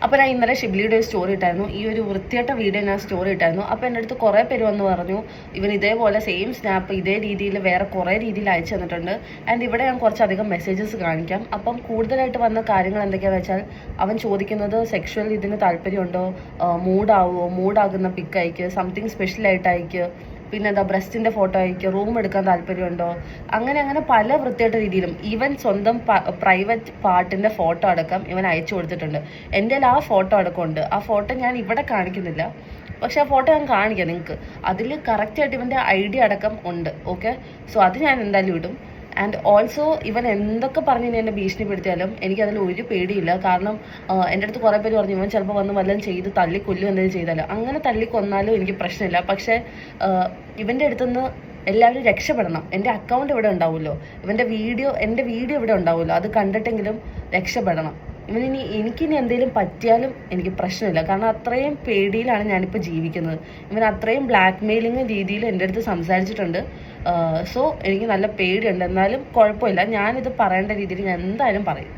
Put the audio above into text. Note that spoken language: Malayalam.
അപ്പോൾ ഞാൻ ഇന്നലെ ഷിബ്ലിയുടെ ഒരു സ്റ്റോറി ഇട്ടായിരുന്നു, ഈ ഒരു വൃത്തിയായിട്ട വീഡിയോ ഞാൻ സ്റ്റോറി ഇട്ടായിരുന്നു. അപ്പോൾ എൻ്റെ അടുത്ത് കുറേ പേര് വന്ന് പറഞ്ഞു ഇവൻ ഇതേപോലെ സെയിം സ്നാപ്പ് ഇതേ രീതിയിൽ വേറെ കുറേ രീതിയിൽ അയച്ചു തന്നിട്ടുണ്ട്. ആൻഡ് ഇവിടെ ഞാൻ കുറച്ചധികം മെസ്സേജസ് കാണിക്കാം. അപ്പം കൂടുതലായിട്ട് വന്ന കാര്യങ്ങൾ എന്തൊക്കെയാണെന്ന് വെച്ചാൽ, അവൻ ചോദിക്കുന്നത് സെക്ഷൽ ഇതിന് താല്പര്യമുണ്ടോ, മൂഡാകുന്ന പിക്ക് അയക്ക്, സംതിങ് സ്പെഷ്യലായിട്ട് അയക്ക്, പിന്നെ എന്താ ബ്രസ്റ്റിൻ്റെ ഫോട്ടോ അയക്കുക, റൂം എടുക്കാൻ താല്പര്യമുണ്ടോ, അങ്ങനെ പല വൃത്തിയായിട്ട രീതിയിലും ഈവൻ സ്വന്തം പ്രൈവറ്റ് പാർട്ടിൻ്റെ ഫോട്ടോ അടക്കം ഇവൻ അയച്ചു കൊടുത്തിട്ടുണ്ട്. എൻ്റെ ആ ഫോട്ടോ അടക്കമുണ്ട്. ആ ഫോട്ടോ ഞാൻ ഇവിടെ കാണിക്കുന്നില്ല, പക്ഷെ ആ ഫോട്ടോ ഞാൻ കാണിക്കാം നിങ്ങൾക്ക്. അതിൽ കറക്റ്റായിട്ട് ഇവൻ്റെ ഐഡി അടക്കം ഉണ്ട്. ഓക്കെ, സോ അത് ഞാൻ എന്തായാലും ഇടും. ആൻഡ് ഓൾസോ ഇവൻ എന്തൊക്കെ പറഞ്ഞ് എന്നെ ഭീഷണിപ്പെടുത്തിയാലും എനിക്കതിൽ ഒരു പേടിയില്ല. കാരണം എൻ്റെ അടുത്ത് കുറേ പേര് പറഞ്ഞു ഇവൻ ചിലപ്പോൾ വന്ന് വല്ലതും ചെയ്ത് തല്ലിക്കൊല്ലും എന്തെങ്കിലും ചെയ്താലും. അങ്ങനെ തല്ലിക്കൊന്നാലും എനിക്ക് പ്രശ്നമില്ല. പക്ഷേ ഇവൻ്റെ അടുത്തുനിന്ന് എല്ലാവരും രക്ഷപ്പെടണം. എൻ്റെ അക്കൗണ്ട് ഇവിടെ ഉണ്ടാവുമല്ലോ, എൻ്റെ വീഡിയോ ഇവിടെ ഉണ്ടാവുമല്ലോ, അത് കണ്ടിട്ടെങ്കിലും രക്ഷപ്പെടണം. എനിക്കിനി എന്തെങ്കിലും പറ്റിയാലും എനിക്ക് പ്രശ്നമില്ല. കാരണം അത്രയും പേടിയിലാണ് ഞാനിപ്പോൾ ജീവിക്കുന്നത്. ഇവൻ അത്രയും ബ്ലാക്ക് മെയിലിങ് രീതിയിൽ എൻ്റെ അടുത്ത് സംസാരിച്ചിട്ടുണ്ട്. സോ എനിക്ക് നല്ല പേടിയുണ്ട്. എന്നാലും കുഴപ്പമില്ല, ഞാനിത് പറയേണ്ട രീതിയിൽ ഞാൻ എന്തായാലും പറയും.